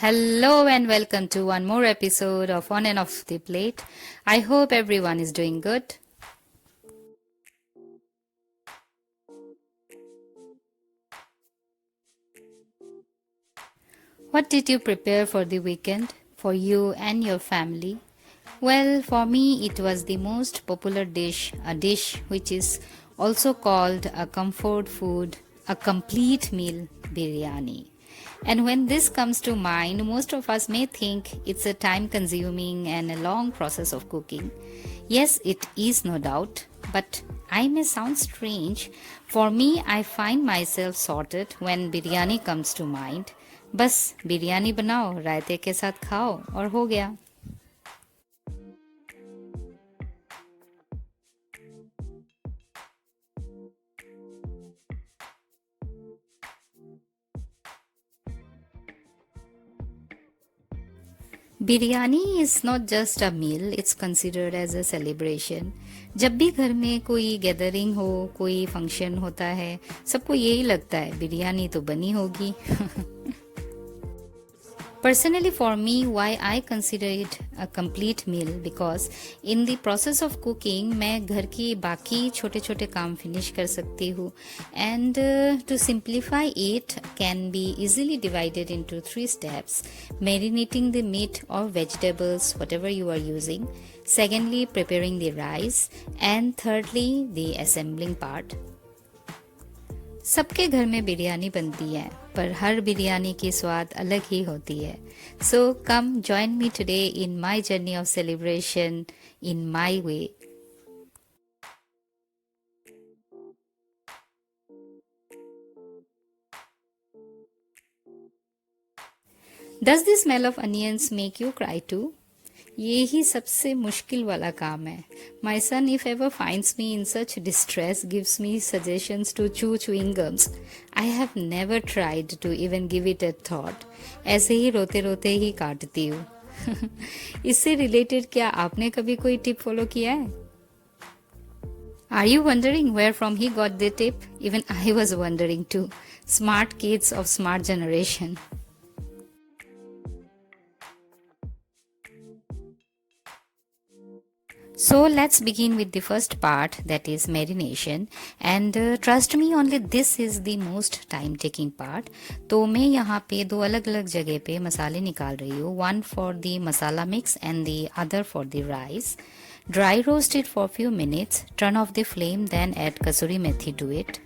Hello and welcome to one more episode of On and Off the Plate. I hope everyone is doing good. What did you prepare for the weekend for you and your family? Well, for me, it was the most popular dish, a dish which is also called a comfort food, a complete meal biryani. And when this comes to mind, most of us may think it's a time consuming and a long process of cooking. Yes, it is no doubt, but I may sound strange. For me, I find myself sorted when biryani comes to mind. बस बिरयानी बनाओ रायते के साथ खाओ और हो गया. Biryani is not just a meal, it's considered as a celebration. जब भी घर में कोई गैदरिंग हो, कोई फंक्शन होता है, सबको यही लगता है बिरयानी तो बनी होगी. Personally, for me, why I consider it a complete meal because in the process of cooking मैं घर की बाकी छोटे छोटे काम finish कर सकती हूँ and to simplify it can be easily divided into 3 steps: marinating the meat or vegetables whatever you are using, secondly preparing the rice, and thirdly the assembling part. सबके घर में बिरयानी बनती है पर हर बिरयानी की स्वाद अलग ही होती है. So come join me today in my journey of celebration in my way. Does the smell of onions make you cry too? ये ही सबसे मुश्किल वाला काम है. My son if ever finds me in such distress gives me suggestions to chew chewing gums. I have never tried to even give it a thought. ऐसे ही रोते रोते ही काटती हूँ. इससे रिलेटेड क्या आपने कभी कोई टिप फॉलो किया है? Are you wondering where from he got the tip? Even I was wondering too. Smart kids of smart generation. So let's begin with the first part, that is marination, and trust me, only this is the most time taking part. तो मैं यहाँ पे 2 अलग अलग जगह पे मसाले निकाल रही हूँ. One for the masala mix and the other for the rice. Dry roast it for few minutes, turn off the flame, then add kasuri methi to it.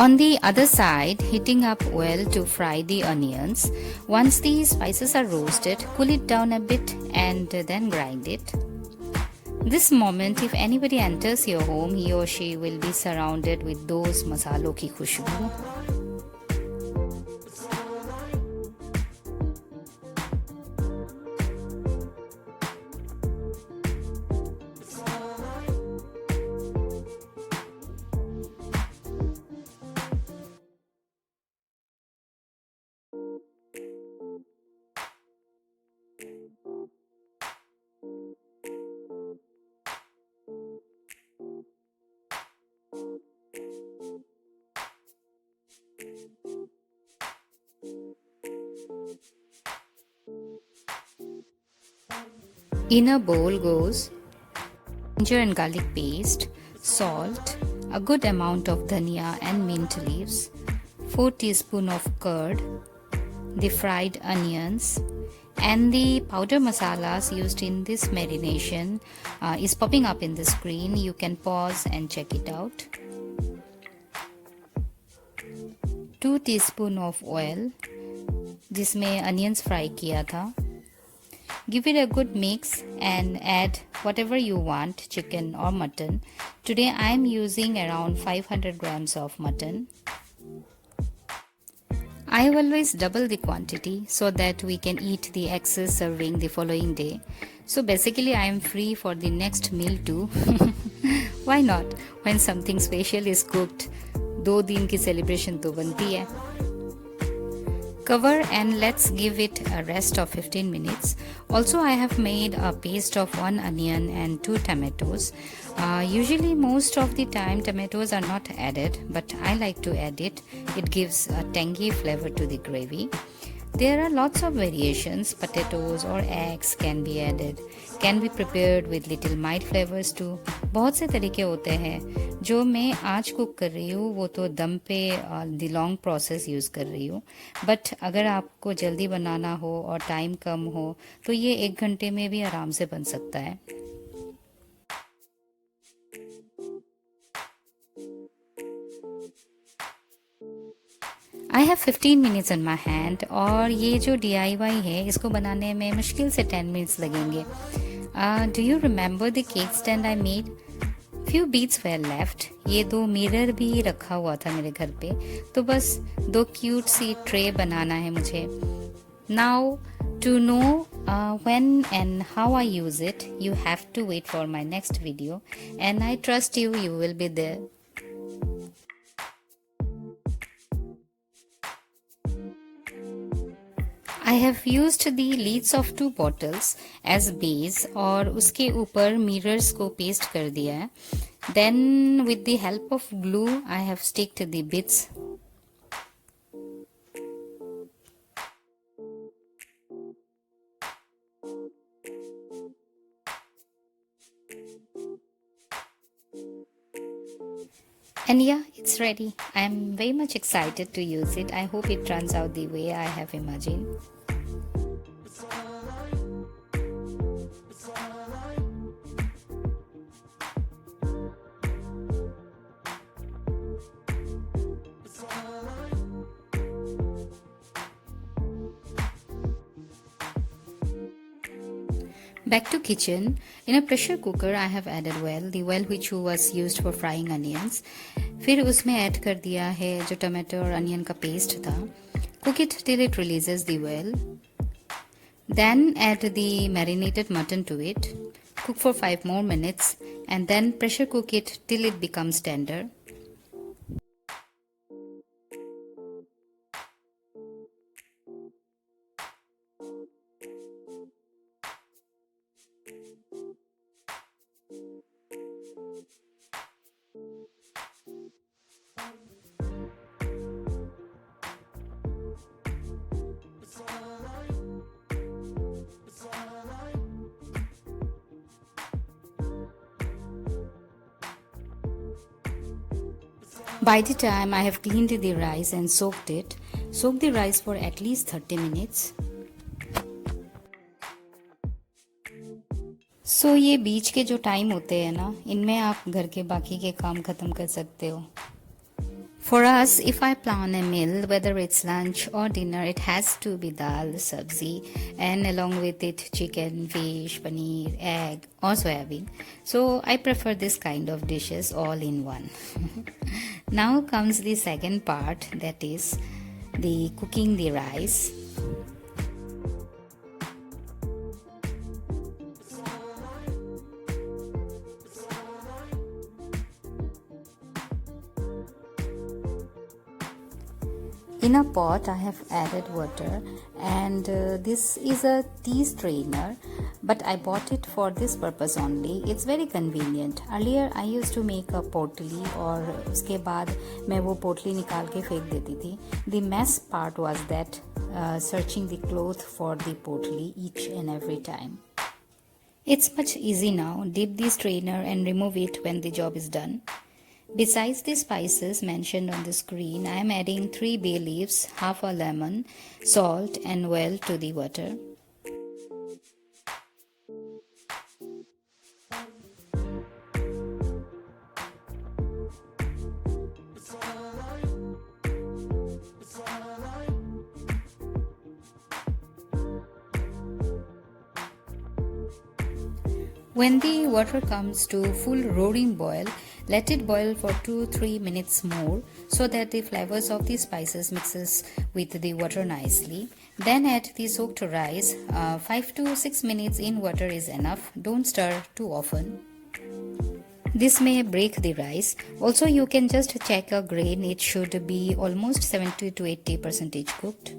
On the other side, heating up oil to fry the onions. Once the spices are roasted, cool it down a bit and then grind it. This moment, if anybody enters your home, he or she will be surrounded with those masalo ki khushboo. In a bowl goes ginger and garlic paste, salt, a good amount of dhania and mint leaves, 4 teaspoons of curd, the fried onions, and the powder masalas used in this marination is popping up in the screen. You can pause and check it out. 2 teaspoons of oil, जिसमें onions fry किया था. Give it a good mix and add whatever you want, chicken or mutton. Today I am using around 500 grams of mutton. I always double the quantity so that we can eat the excess serving the following day. So basically I am free for the next meal too. Why not? When something special is cooked, 2 दिन की celebration तो बनती है. Cover and let's give it a rest of 15 minutes. Also, I have made a paste of 1 onion and 2 tomatoes. Usually most of the time tomatoes are not added, but I like to add it. It gives a tangy flavor to the gravy. There are lots of variations. Potatoes or eggs can be added. Can be prepared with little mild flavors too. बहुत से तरीके होते हैं. जो मैं आज cook कर रही हूँ वो तो दम पे द लॉन्ग प्रोसेस यूज़ कर रही हूँ. बट अगर आपको जल्दी बनाना हो और टाइम कम हो तो ये 1 घंटे में भी आराम से बन सकता है. I have 15 minutes in my hand और ये जो DIY है इसको बनाने में मुश्किल से 10 मिनट्स लगेंगे. Do you remember the cake stand I made? Few bits were left. ये 2 मिरर भी रखा हुआ था मेरे घर पे, तो बस 2 क्यूट सी ट्रे बनाना है मुझे. Now to know when and how I use it, you have to wait for my next video and I trust you will be there. I have used the lids of 2 bottles as base और उसके ऊपर mirrors को paste कर दिया है. Then with the help of glue I have sticked the bits. And yeah, it's ready. I am very much excited to use it. I hope it turns out the way I have imagined. Back to kitchen. In a pressure cooker I have added the well which was used for frying onions. फिर उसमें add कर दिया है जो tomato और onion का paste था. Cook it till it releases the well. Then add the marinated mutton to it. Cook for 5 more minutes and then pressure cook it till it becomes tender. By the time I have cleaned the rice and soaked it, soak the rice for at least 30 minutes. So ये बीच के जो time होते हैं ना, इनमें आप घर के बाकी के काम खत्म कर सकते हो. For us, if I plan a meal, whether it's lunch or dinner, it has to be dal, sabzi, and along with it chicken, fish, paneer, egg, or soybean. So I prefer this kind of dishes all in one. Now comes the second part, that is the cooking the rice. In a pot I have added water and this is a tea strainer, but I bought it for this purpose only. It's very convenient. Earlier I used to make a potli और उसके बाद मैं वो पोटली निकाल के फेंक देती थी. The mess part was that searching the cloth for the potli each and every time. It's much easy now. Dip the strainer and remove it when the job is done. Besides the spices mentioned on the screen, I am adding 3 bay leaves, half a lemon, salt and oil to the water. When the water comes to full roaring boil, let it boil for 2-3 minutes more so that the flavors of the spices mixes with the water nicely. Then add the soaked rice. 5 to 6 minutes in water is enough. Don't stir too often. This may break the rice. Also, you can just check a grain. It should be almost 70 to 80% cooked.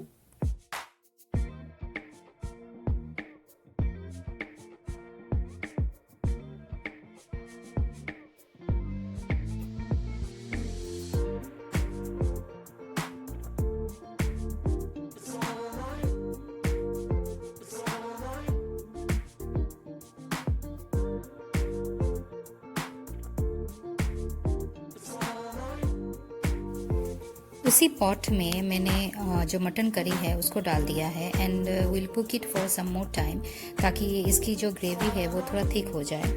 उसी pot में मैंने जो mutton curry है उसको डाल दिया है and will cook it for some more time, ताकि इसकी जो ग्रेवी है वो थोड़ा थिक हो जाए।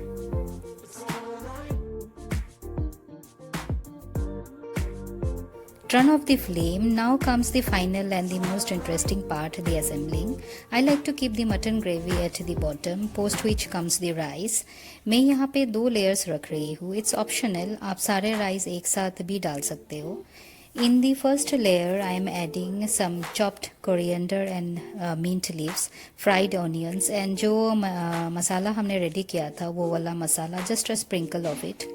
Turn off the flame. Now comes the final and the most interesting part, the assembling. I like to keep the mutton gravy at the bottom, post which comes the rice. मैं यहाँ पे 2 layers रख रही हूँ. It's optional. आप सारे rice एक साथ भी डाल सकते हो. In the first layer, I am adding some chopped coriander and mint leaves, fried onions, and जो मसाला हमने ready किया था वो वाला मसाला, just a sprinkle of it.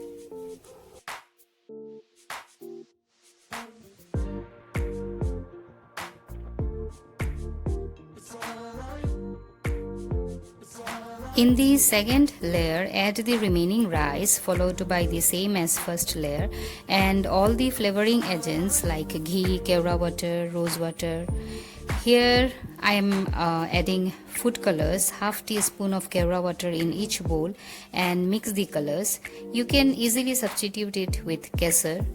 In the second layer, add the remaining rice followed by the same as first layer and all the flavoring agents like ghee, kevra butter, rose water. Here I am adding food colors, half teaspoon of kevra butter in each bowl and mix the colors. You can easily substitute it with kesar.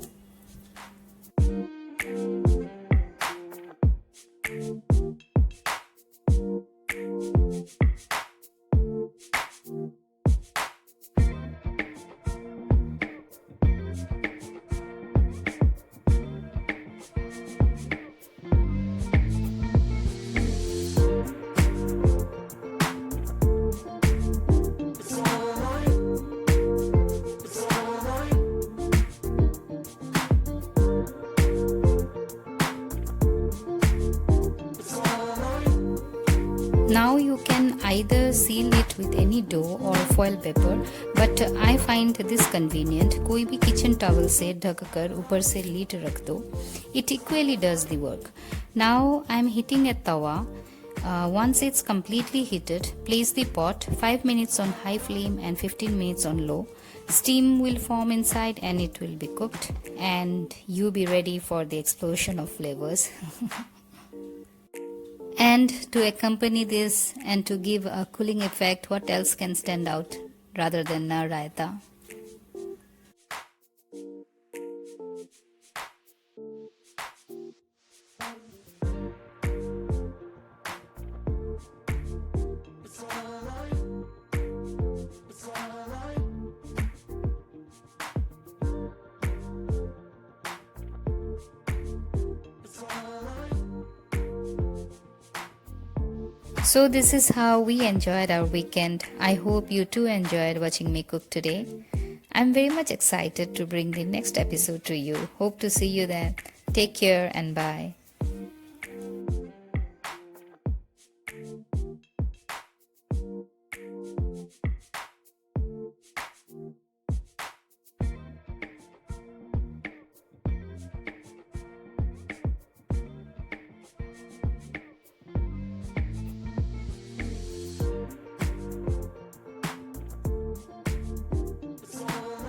Now you can either seal it with any dough or foil paper, but I find this convenient. कोई भी kitchen towel से ढककर ऊपर से lid रख दो. It equally does the work. Now I am heating a tawa. Once it's completely heated, place the pot 5 minutes on high flame and 15 minutes on low. Steam will form inside and it will be cooked, and you be ready for the explosion of flavors. And to accompany this and to give a cooling effect, what else can stand out rather than a raita? So this is how we enjoyed our weekend. I hope you too enjoyed watching me cook today. I'm very much excited to bring the next episode to you. Hope to see you then. Take care and bye.